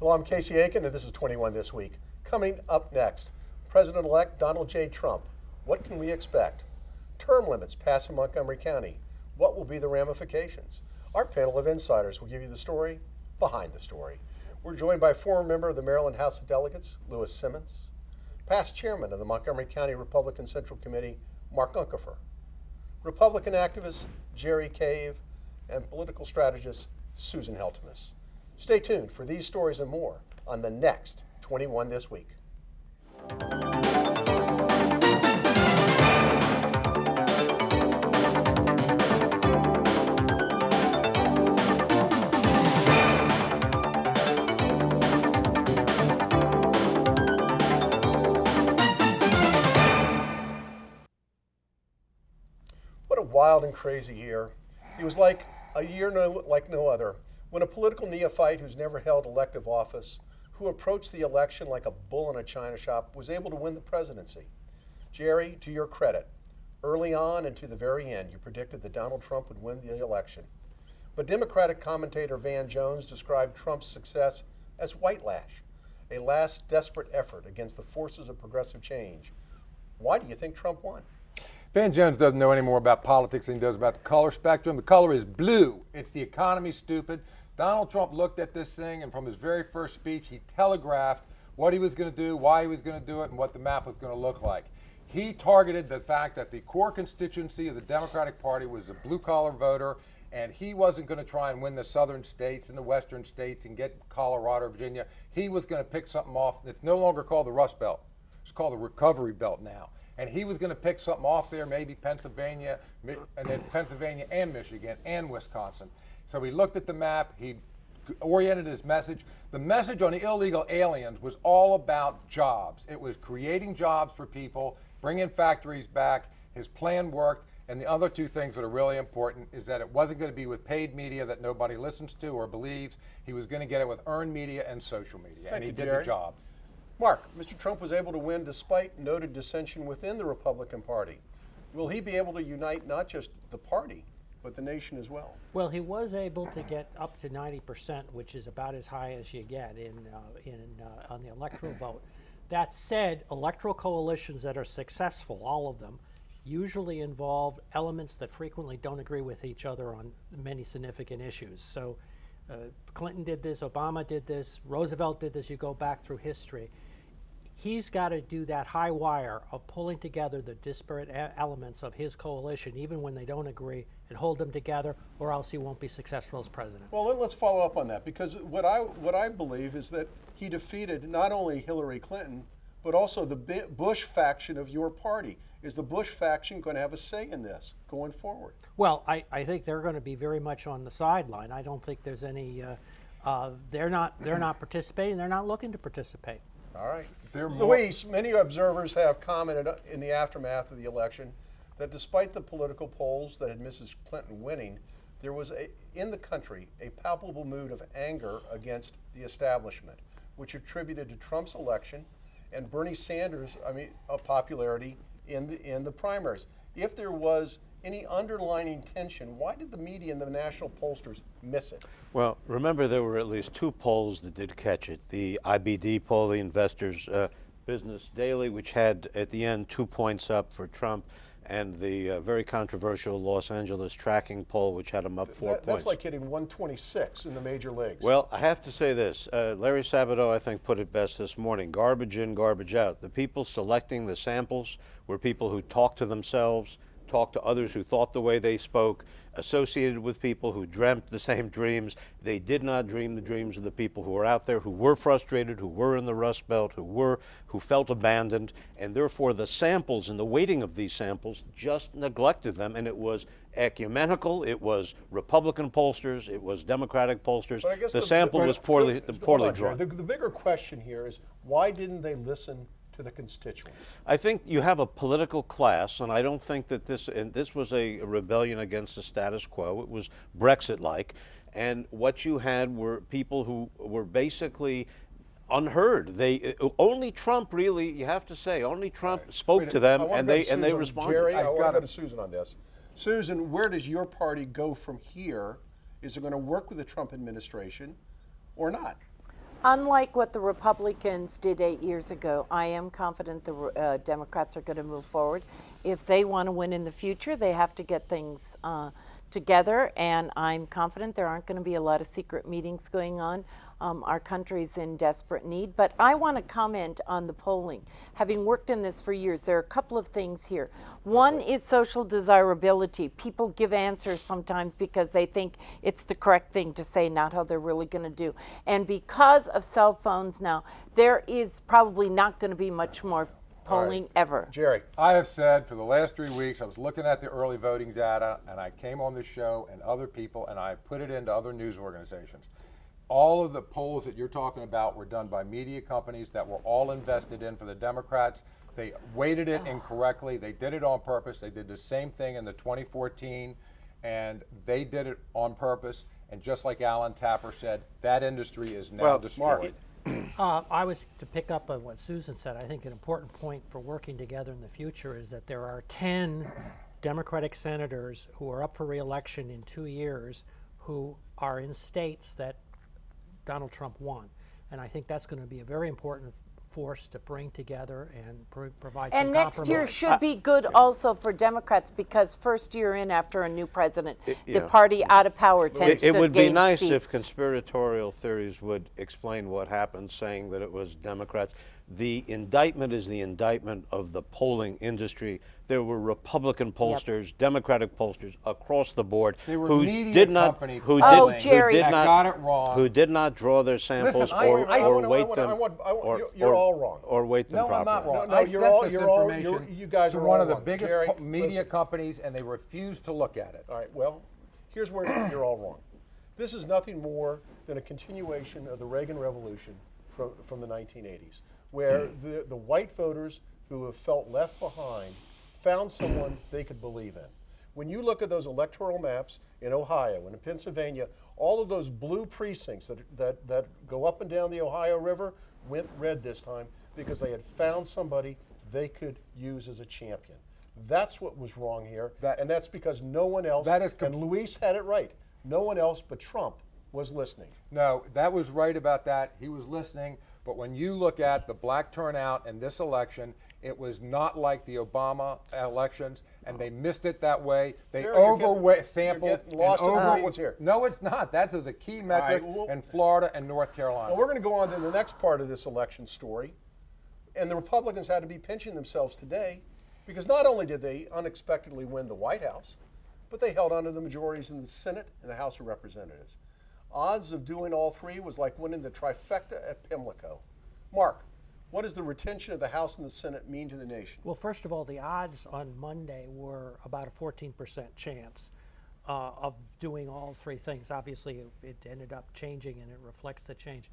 Hello, I'm Casey Aiken, and this is 21 This Week. Coming up next, President-elect Donald J. Trump. What can we expect? Term limits pass in Montgomery County. What will be the ramifications? Our panel of insiders will give you the story behind the story. We're joined by former member of the Maryland House of Delegates, Luiz Simmons, past chairman of the Montgomery County Republican Central Committee, Mark Uncapher, Republican activist Jerry Cave, and political strategist Susan Heltemes. Stay tuned for these stories and more on the next 21 This Week. What a wild and crazy year. It was like a year like no other, when a political neophyte who's never held elective office, who approached the election like a bull in a china shop, was able to win the presidency. Jerry, to your credit, early on and to the very end, you predicted that Donald Trump would win the election. But Democratic commentator Van Jones described Trump's success as white lash, a last desperate effort against the forces of progressive change. Why do you think Trump won? Van Jones doesn't know any more about politics than he does about the color spectrum. The color is blue. It's the economy, stupid. Donald Trump looked at this thing, and from his very first speech, he telegraphed what he was going to do, why he was going to do it, and what the map was going to look like. He targeted the fact that the core constituency of the Democratic Party was a blue-collar voter, and he wasn't going to try and win the southern states and the western states and get Colorado or Virginia. He was going to pick something off. It's no longer called the Rust Belt. It's called the Recovery Belt now. And he was going to pick something off there, maybe Pennsylvania, and then Pennsylvania and Michigan and Wisconsin. So he looked at the map, he oriented his message. The message on the illegal aliens was all about jobs. It was creating jobs for people, bringing factories back. His plan worked. And the other two things that are really important is that it wasn't going to be with paid media that nobody listens to or believes. He was going to get it with earned media and social media. And he did the job. Mark, Mr. Trump was able to win despite noted dissension within the Republican Party. Will he be able to unite not just the party, but the nation as well? Well, he was able to get up to 90%, which is about as high as you get on the electoral vote. That said, electoral coalitions that are successful, all of them, usually involve elements that frequently don't agree with each other on many significant issues. So Clinton did this, Obama did this, Roosevelt did this, you go back through history. He's got to do that high wire of pulling together the disparate elements of his coalition, even when they don't agree, and hold them together, or else he won't be successful as president. Well, let's follow up on that, because what I believe is that he defeated not only Hillary Clinton, but also the Bush faction of your party. Is the Bush faction going to have a say in this going forward? Well, I think they're going to be very much on the sideline. I don't think there's any. They're not participating. They're not looking to participate. All right. Luis, many observers have commented in the aftermath of the election that despite the political polls that had Mrs. Clinton winning, there was in the country a palpable mood of anger against the establishment, which attributed to Trump's election and Bernie Sanders' popularity in the primaries. If there was any underlying tension, why did the media and the national pollsters miss it? Well, remember there were at least two polls that did catch it. The IBD poll, the Investors Business Daily, which had at the end 2 points up for Trump, and the very controversial Los Angeles tracking poll, which had him up 4 points. That's like hitting 126 in the major leagues. Well, I have to say this. Larry Sabato, I think, put it best this morning. Garbage in, garbage out. The people selecting the samples were people who talked to themselves, talked to others who thought the way they spoke, associated with people who dreamt the same dreams. They did not dream the dreams of the people who were out there, who were frustrated, who were in the Rust Belt, who felt abandoned, and therefore the samples and the weighting of these samples just neglected them, and it was ecumenical, it was Republican pollsters, it was Democratic pollsters. The sample was poorly drawn. The bigger question here is, why didn't they listen to the constituents? I think you have a political class, and I don't think that this was a rebellion against the status quo. It was Brexit-like, and what you had were people who were basically unheard. Only Trump, really, you have to say, only Trump spoke to them, and they responded. Jerry, I want to go to Susan on this. Susan, where does your party go from here? Is it going to work with the Trump administration or not? Unlike what the Republicans did 8 years ago, I am confident the Democrats are going to move forward. If they want to win in the future, they have to get things together, and I'm confident there aren't going to be a lot of secret meetings going on. Our country's in desperate need. But I want to comment on the polling. Having worked in this for years, there are a couple of things here. One is social desirability. People give answers sometimes because they think it's the correct thing to say, not how they're really going to do. And because of cell phones now, there is probably not going to be much more polling ever. Jerry. I have said for the last 3 weeks, I was looking at the early voting data, and I came on this show and other people, and I put it into other news organizations. All of the polls that you're talking about were done by media companies that were all invested in for the Democrats. They weighted it incorrectly. They did it on purpose. They did the same thing in the 2014, and they did it on purpose. And just like Alan Tapper said, that industry is now destroyed. I was to pick up on what Susan said. I think an important point for working together in the future is that there are 10 Democratic senators who are up for re-election in 2 years who are in states that Donald Trump won. And I think that's going to be a very important force to bring together and provide some And next compromise. year should be good also for Democrats, because first year in after a new president, the party out of power tends to It would be gain nice seats. if conspiratorial theories would explain what happened, saying that it was Democrats. The indictment is the indictment of the polling industry. There were Republican pollsters, Democratic pollsters across the board They were who media did not, company who polling did, Jerry. who did that not, got it wrong. who did not draw their samples Listen, or weight them. You're all wrong. Or weight them No, I'm properly. not wrong. No, I you're sent all- this you're all- information you guys to are one all of the wrong. biggest Jerry, media listen. companies, and they refused to look at it. All right, well, here's where you're all wrong. This is nothing more than a continuation of the Reagan Revolution from the 1980s, where the white voters who have felt left behind found someone they could believe in. When you look at those electoral maps in Ohio and in Pennsylvania, all of those blue precincts that go up and down the Ohio River went red this time because they had found somebody they could use as a champion. That's what was wrong here, and that's because no one else, and Luis had it right, no one else but Trump was listening. No, that was right about that. He was listening. But when you look at the black turnout in this election, it was not like the Obama elections, and they missed it that way. They sampled. You're getting lost in the weeds here. No, it's not. That is a key metric in Florida and North Carolina. Well, we're going to go on to the next part of this election story. And the Republicans had to be pinching themselves today because not only did they unexpectedly win the White House, but they held on to the majorities in the Senate and the House of Representatives. Odds of doing all three was like winning the trifecta at Pimlico. Mark, what does the retention of the House and the Senate mean to the nation? Well, first of all, the odds on Monday were about a 14% chance of doing all three things. Obviously, it ended up changing, and it reflects the change.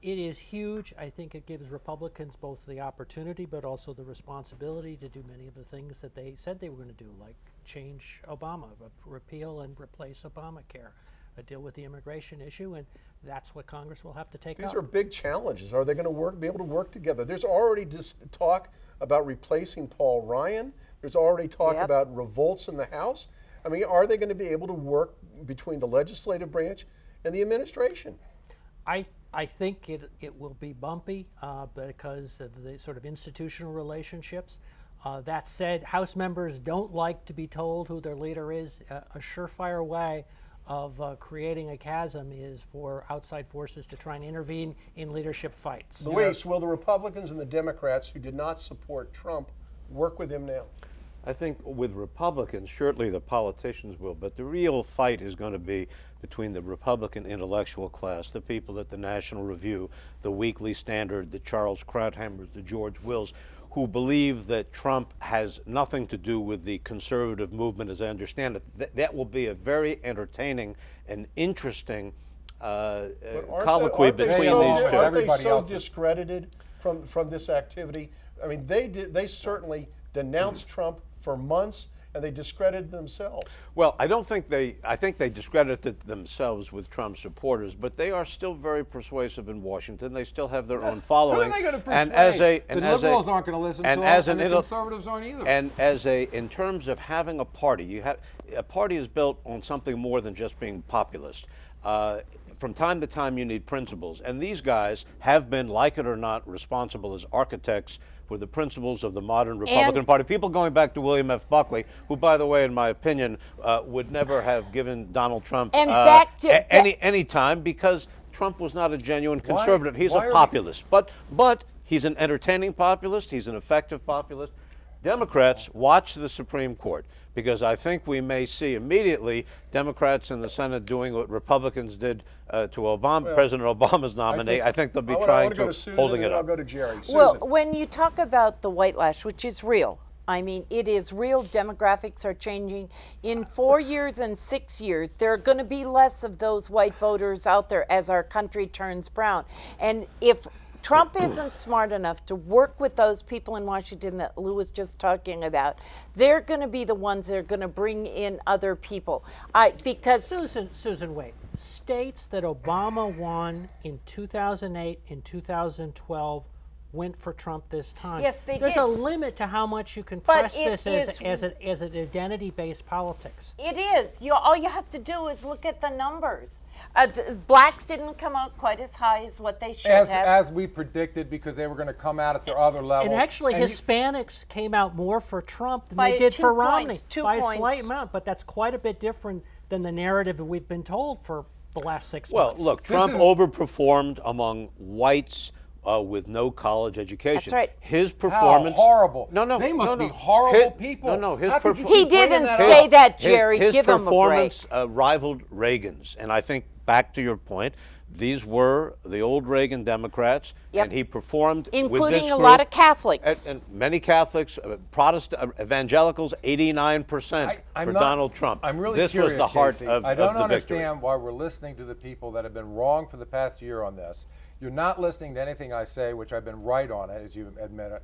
It is huge. I think it gives Republicans both the opportunity but also the responsibility to do many of the things that they said they were going to do, like change Obama, repeal and replace Obamacare, deal with the immigration issue, and that's what Congress will have to take up. These are big challenges. Are they going to be able to work together? There's already talk about replacing Paul Ryan. There's already talk about revolts in the House. I mean, are they going to be able to work between the legislative branch and the administration? I think it will be bumpy because of the sort of institutional relationships. That said, House members don't like to be told who their leader is. A surefire way of creating a chasm is for outside forces to try and intervene in leadership fights. Luis, will the Republicans and the Democrats who did not support Trump work with him now? I think with Republicans, surely the politicians will, but the real fight is going to be between the Republican intellectual class, the people at the National Review, the Weekly Standard, the Charles Krauthammers, the George Wills, who believe that Trump has nothing to do with the conservative movement as I understand it. That will be a very entertaining and interesting colloquy between these two. Aren't they so discredited from this activity? I mean, they certainly denounced Trump for months, and they discredited themselves. Well, I think they discredited themselves with Trump supporters, but they are still very persuasive in Washington. They still have their own following. Who are they going to persuade? The liberals aren't going to listen to them, and the conservatives aren't either. And in terms of having a party, a party is built on something more than just being populist. from time to time you need principles. And these guys have been, like it or not, responsible as architects for the principles of the modern Republican Party. People going back to William F. Buckley, who, by the way, in my opinion, would never have given Donald Trump any time, because Trump was not a genuine conservative. He's a populist. But he's an entertaining populist. He's an effective populist. Democrats, watch the Supreme Court, because I think we may see immediately Democrats in the Senate doing what Republicans did to Obama, President Obama's nominee. I think they'll be trying to holding it up. I'll go to Jerry. Susan. Well, when you talk about the white lash, which is real, I mean, it is real. Demographics are changing. In 4 years and 6 years, there are going to be less of those white voters out there as our country turns brown. And if Trump isn't smart enough to work with those people in Washington that Lou was just talking about, they're going to be the ones that are going to bring in other people. Because Susan, wait. States that Obama won in 2008 and 2012 went for Trump this time. Yes, they There's did. a limit to how much you can But press it this is- as an identity-based politics. it is. All you have to do is look at the numbers. Blacks didn't come out quite as high as what they should have. As we predicted, because they were going to come out at their other level. And actually, Hispanics came out more for Trump than By they did 2 for points, Romney. 2 by points. a slight amount, but that's quite a bit different than the narrative that we've been told for the last 6 Well, months. look, Trump overperformed among whites with no college education. That's right. His performance. How horrible. No. They must be horrible people. No. How could you He keep bringing didn't that say up? that, Jerry. His Give him a break. performance rivaled Reagan's. And I think, back to your point, these were the old Reagan Democrats, Yep. and he performed with Including this a group, lot of Catholics. and many Catholics, Protestant, evangelicals, 89% for Donald Trump. I'm really this curious, was the heart Casey. of I don't the victory. understand why we're listening to the people that have been wrong for the past year on this. You're not listening to anything I say, which I've been right on it, as you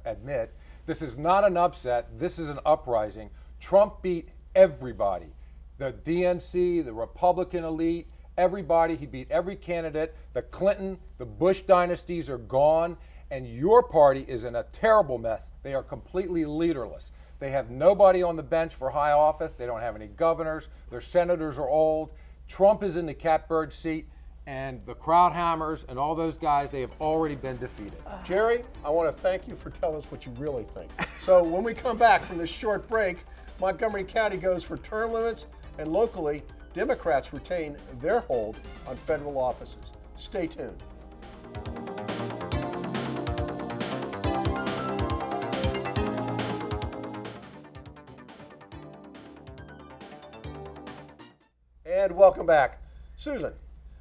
admit. This is not an upset. This is an uprising. Trump beat everybody. The DNC, the Republican elite, everybody. He beat every candidate. The Clinton, the Bush dynasties are gone, and your party is in a terrible mess. They are completely leaderless. They have nobody on the bench for high office. They don't have any governors. Their senators are old. Trump is in the catbird seat, and the Krauthammers and all those guys, they have already been defeated. Jerry, I want to thank you for telling us what you really think. So when we come back from this short break, Montgomery County goes for term limits, and locally, Democrats retain their hold on federal offices. Stay tuned. And welcome back. Susan,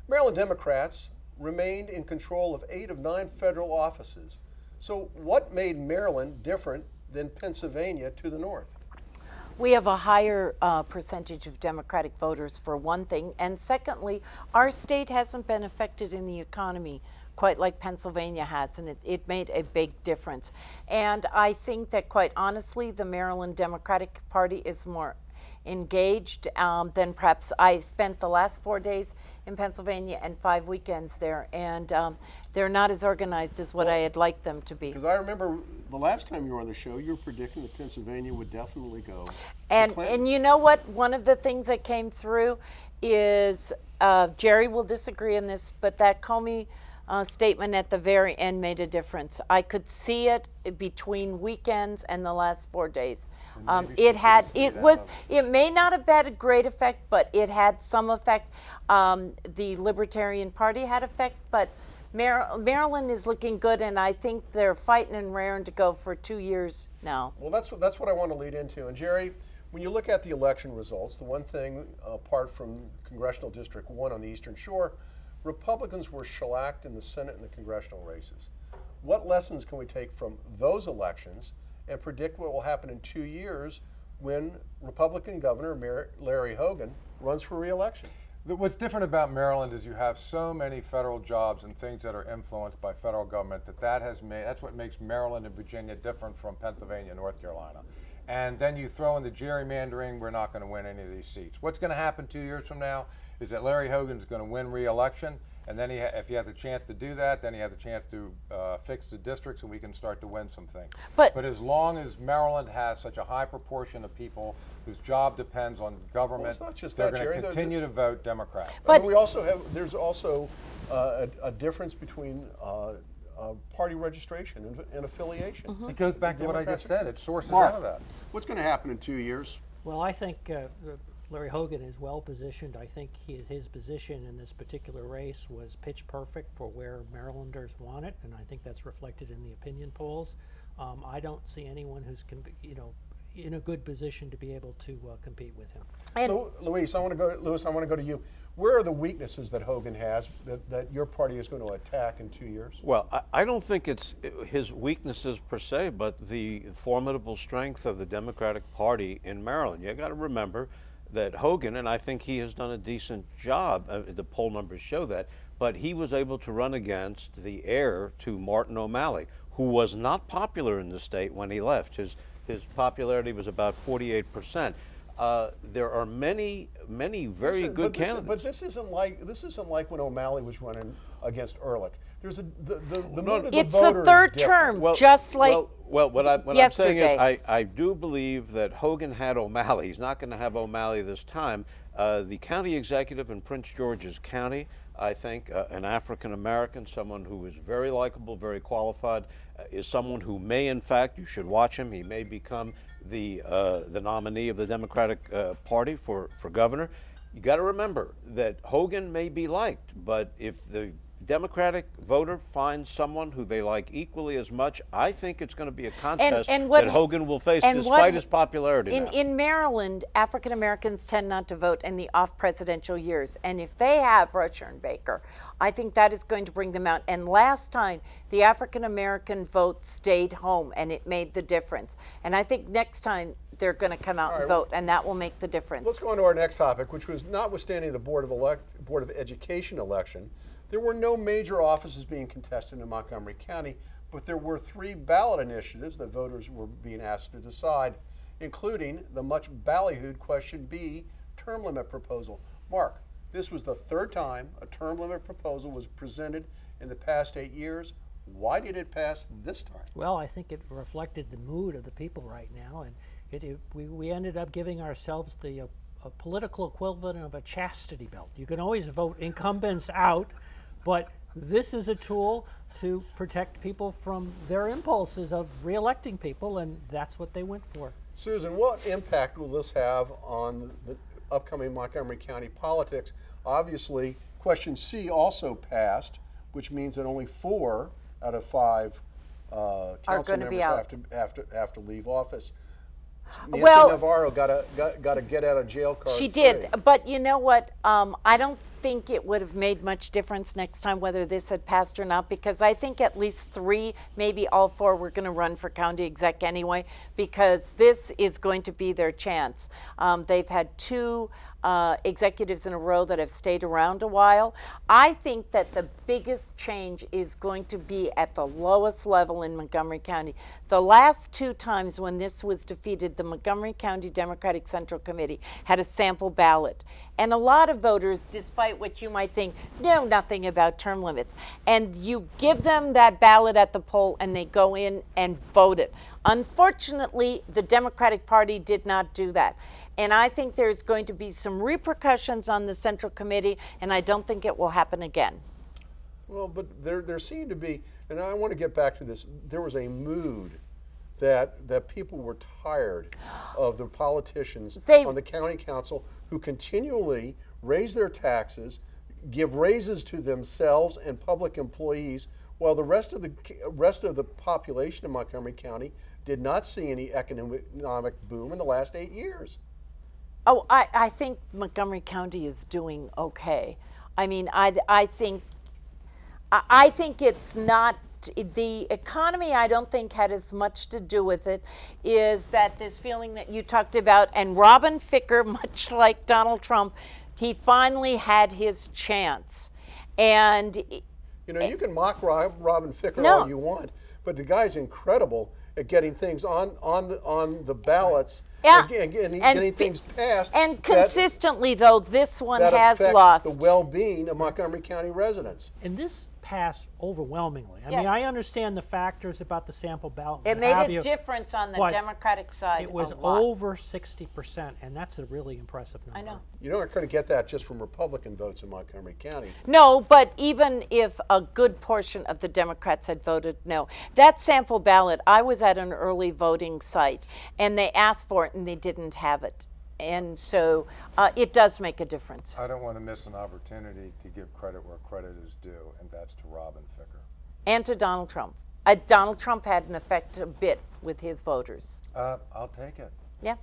Maryland Democrats remained in control of 8 of 9 federal offices. So what made Maryland different than Pennsylvania to the north? We have a higher percentage of Democratic voters, for one thing. And secondly, our state hasn't been affected in the economy quite like Pennsylvania has, and it made a big difference. And I think that, quite honestly, the Maryland Democratic Party is more engaged than perhaps I spent the last 4 days in Pennsylvania and 5 weekends there, and they're not as organized as what I had liked them to be. Because I remember the last time you were on the show, you were predicting that Pennsylvania would definitely go to And Clinton. you know what? One of the things that came through is, Jerry will disagree on this, but that Comey statement at the very end made a difference. I could see it between weekends and the last 4 days. It may not have had a great effect, but it had some effect. The Libertarian Party had effect, but Maryland is looking good, and I think they're fighting and raring to go for 2 years now. Well, that's what I want to lead into. And Jerry, when you look at the election results, the one thing apart from Congressional District 1 on the Eastern Shore, Republicans were shellacked in the Senate and the congressional races. What lessons can we take from those elections and predict what will happen in 2 years when Republican Governor Larry Hogan runs for re-election? What's different about Maryland is you have so many federal jobs and things that are influenced by federal government that's what makes Maryland and Virginia different from Pennsylvania and North Carolina. And then you throw in the gerrymandering, we're not going to win any of these seats. What's going to happen 2 years from now is that Larry Hogan's going to win re-election, And then if he has a chance to do that, then he has a chance to fix the districts, and we can start to win some things. But as long as Maryland has such a high proportion of people whose job depends on government, it's not just they're that, going Jerry. to continue to vote Democrat. But- we also have, there's also a difference between party registration and affiliation. It goes back to what I Democrats just said. It sources Mark, out of that. what's going to happen in 2 years? Well, I think Larry Hogan is well positioned. I think his position in this particular race was pitch perfect for where Marylanders want it, and I think that's reflected in the opinion polls. I don't see anyone who's in a good position to be able to compete with him. And Luis, I want to go to you. Where are the weaknesses that Hogan has that your party is going to attack in 2 years? Well, I don't think it's his weaknesses per se, but the formidable strength of the Democratic Party in Maryland. You got to remember that Hogan, and I think he has done a decent job, the poll numbers show that, but he was able to run against the heir to Martin O'Malley, who was not popular in the state when he left. His popularity was about 48%. There are many very good candidates. But this isn't like when O'Malley was running against Ehrlich. There's the mood of the it's the voter is third different. term, just like what I'm saying yesterday. is I do believe that Hogan had O'Malley. He's not going to have O'Malley this time. The county executive in Prince George's County, I think, an African American, someone who is very likable, very qualified, is someone who may, in fact, you should watch him. He may become the nominee of the Democratic Party for governor. You got to remember that Hogan may be liked, but if the Democratic voter finds someone who they like equally as much, I think it's going to be a contest that Hogan will face despite his popularity now. In Maryland, African Americans tend not to vote in the off-presidential years. And if they have Rusher and Baker, I think that is going to bring them out. And last time, the African American vote stayed home, and it made the difference. And I think next time, they're going to come out and vote, and that will make the difference. Let's go on to our next topic, which was notwithstanding the Board of Education election, there were no major offices being contested in Montgomery County, but there were 3 ballot initiatives that voters were being asked to decide, including the much ballyhooed Question B term limit proposal. Mark, this was the 3rd time a term limit proposal was presented in the past 8 years. Why did it pass this time? Well, I think it reflected the mood of the people right now, and we ended up giving ourselves the a political equivalent of a chastity belt. You can always vote incumbents out, but this is a tool to protect people from their impulses of reelecting people, and that's what they went for. Susan, what impact will this have on the upcoming Montgomery County politics? Obviously, Question C also passed, which means that only 4 out of 5 council members have to leave office. Nancy Navarro got a get out of jail card. She did, but you know what? I don't think it would have made much difference next time whether this had passed or not, because I think at least 3, maybe all 4, were going to run for county exec anyway, because this is going to be their chance. They've had 2 executives in a row that have stayed around a while. I think that the biggest change is going to be at the lowest level in Montgomery County. The last 2 times when this was defeated, the Montgomery County Democratic Central Committee had a sample ballot. And a lot of voters, despite what you might think, know nothing about term limits. And you give them that ballot at the poll and they go in and vote it. Unfortunately, the Democratic Party did not do that. And I think there's going to be some repercussions on the Central Committee, and I don't think it will happen again. Well, but there seemed to be, and I want to get back to this, there was a mood that people were tired of the politicians on the county council who continually raise their taxes, give raises to themselves and public employees, while the rest of the population in Montgomery County did not see any economic boom in the last 8 years. Oh, I think Montgomery County is doing okay. I mean, I think it's not, the economy I don't think had as much to do with it, is that this feeling that you talked about, and Robin Ficker, much like Donald Trump, he finally had his chance. And you know, you can mock Robin Ficker all you want, but the guy's incredible at getting things on the ballots Yeah. and getting And things passed. And that- consistently, though, this one that has affect lost. the well-being of Montgomery County residents. And this passed overwhelmingly. I Yes. mean, I understand the factors about the sample ballot. It what made have a you, difference on the but Democratic side. It was a lot. over 60%, and that's a really impressive number. I know. You're not going to get that just from Republican votes in Montgomery County. No, but even if a good portion of the Democrats had voted no, that sample ballot, I was at an early voting site and they asked for it and they didn't have it. And so it does make a difference. I don't want to miss an opportunity to give credit where credit is due, and that's to Robin Ficker. And to Donald Trump. Donald Trump had an effect a bit with his voters. I'll take it. Yeah.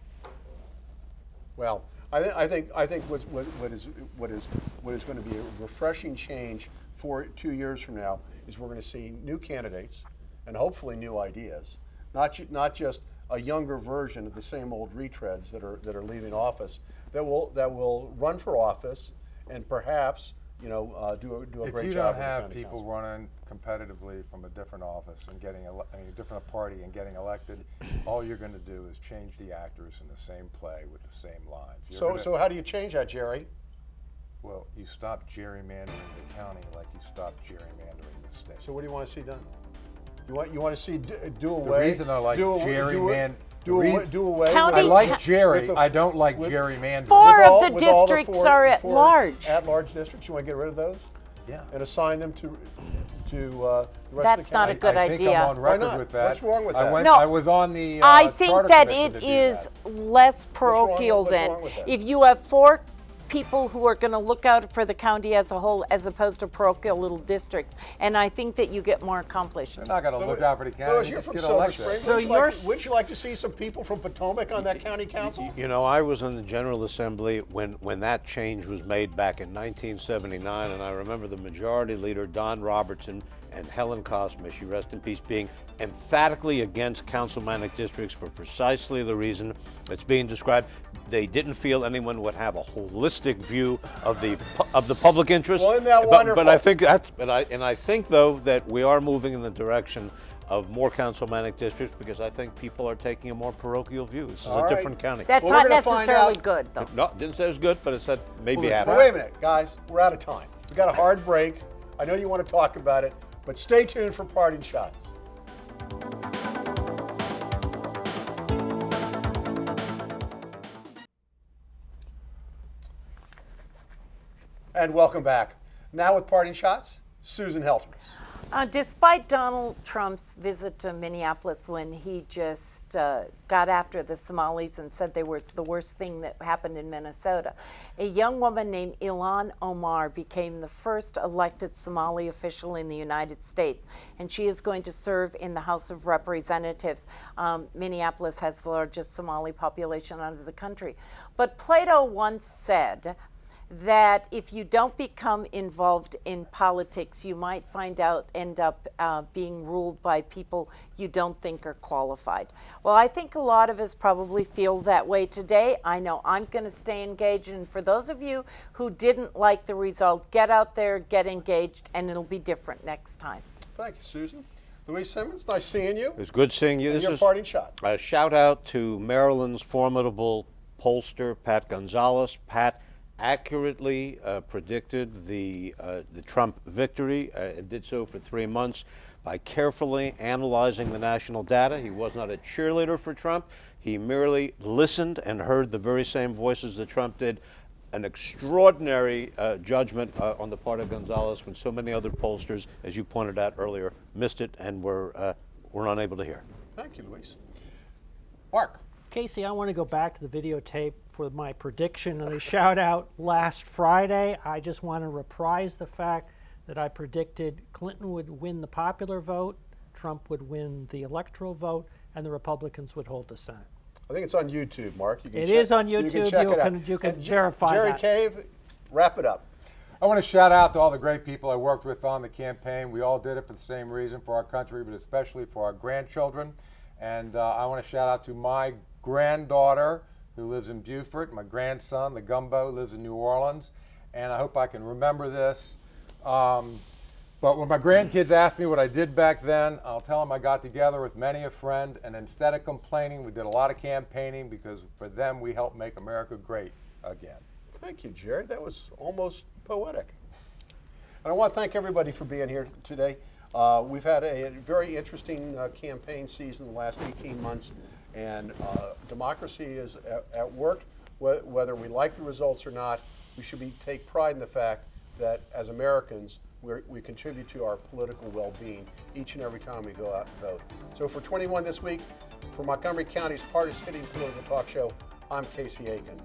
Well, I think what is going to be a refreshing change for 2 years from now is we're going to see new candidates and hopefully new ideas, not just a younger version of the same old retreads that are leaving office that will run for office and perhaps do a If great you job. don't in the have county people council. running competitively from a different office and getting a different party and getting elected, all you're going to do is change the actors in the same play with the same lines. So how do you change that, Jerry? Well, you stop gerrymandering the county like you stopped gerrymandering the state. So what do you want to see done? You want to see do away? reason I like do away. County I like ca- with Jerry. the I f- don't like with- gerrymandering. Four With of all- the with all districts four- are at four large. At-large districts. You want to get rid of those Yeah. and assign them to the rest That's of the not a county? good I think idea. I'm on Why record not? with that. What's wrong with that? No. I was on the I think charter that commission it to do is that. less parochial what's than wrong with that? if you have four people who are going to look out for the county as a whole as opposed to parochial little districts. And I think that you get more accomplished. They're not going to look out for the county. Louis, they you're just from get Silver elected. Spring. So Wouldn't you like to see some people from Potomac on that county council? You know, I was in the General Assembly when that change was made back in 1979, and I remember the Majority Leader, Don Robertson, and Helen Cosma, she rest in peace, being emphatically against councilmanic districts for precisely the reason that's being described. They didn't feel anyone would have a holistic view of the public interest. Well, isn't that But wonderful? I think I think though that we are moving in the direction of more councilmanic districts because I think people are taking a more parochial view. This is All a right. different county. That's Well, not we're gonna find necessarily out- good, though. No, didn't say it was good, but it said maybe happy. But wait a minute, guys. We're out of time. We got a hard break. I know you want to talk about it, but stay tuned for parting shots. And welcome back. Now with parting shots, Susan Heltemes. Despite Donald Trump's visit to Minneapolis when he just got after the Somalis and said they were the worst thing that happened in Minnesota, a young woman named Ilhan Omar became the first elected Somali official in the United States, and she is going to serve in the House of Representatives. Minneapolis has the largest Somali population out of the country. But Plato once said that if you don't become involved in politics, you might end up being ruled by people you don't think are qualified. Well, I think a lot of us probably feel that way today. I know I'm going to stay engaged, and for those of you who didn't like the result, get out there, get engaged, and it'll be different next time. Thank you, Susan. Luiz Simmons, nice seeing you. It was good seeing you. And This your is parting shot. a shout out to Maryland's formidable pollster, Pat Gonzalez. Pat accurately predicted the Trump victory. It did so for 3 months by carefully analyzing the national data. He was not a cheerleader for Trump. He merely listened and heard the very same voices that Trump did. An extraordinary judgment on the part of Gonzalez when so many other pollsters, as you pointed out earlier, missed it and were unable to hear. Thank you, Luis. Mark. Casey, I want to go back to the videotape for my prediction and a shout out last Friday. I just want to reprise the fact that I predicted Clinton would win the popular vote, Trump would win the electoral vote, and the Republicans would hold the Senate. I think it's on YouTube, Mark. You can It check, is on You can YouTube. check You it can- out. you can And verify Jerry that. Cave, wrap it up. I want to shout out to all the great people I worked with on the campaign. We all did it for the same reason, for our country, but especially for our grandchildren. And I want to shout out to my granddaughter, who lives in Beaufort, my grandson, the Gumbo, lives in New Orleans. And I hope I can remember this. But when my grandkids ask me what I did back then, I'll tell them I got together with many a friend, and instead of complaining, we did a lot of campaigning because for them, we helped make America great again. Thank you, Jerry. That was almost poetic. And I want to thank everybody for being here today. We've had a very interesting campaign season the last 18 months, and democracy is at work. Whether we like the results or not, we should take pride in the fact that as Americans, we contribute to our political well-being each and every time we go out and vote. So for 21 this week, for Montgomery County's hardest-hitting political talk show, I'm Casey Aiken.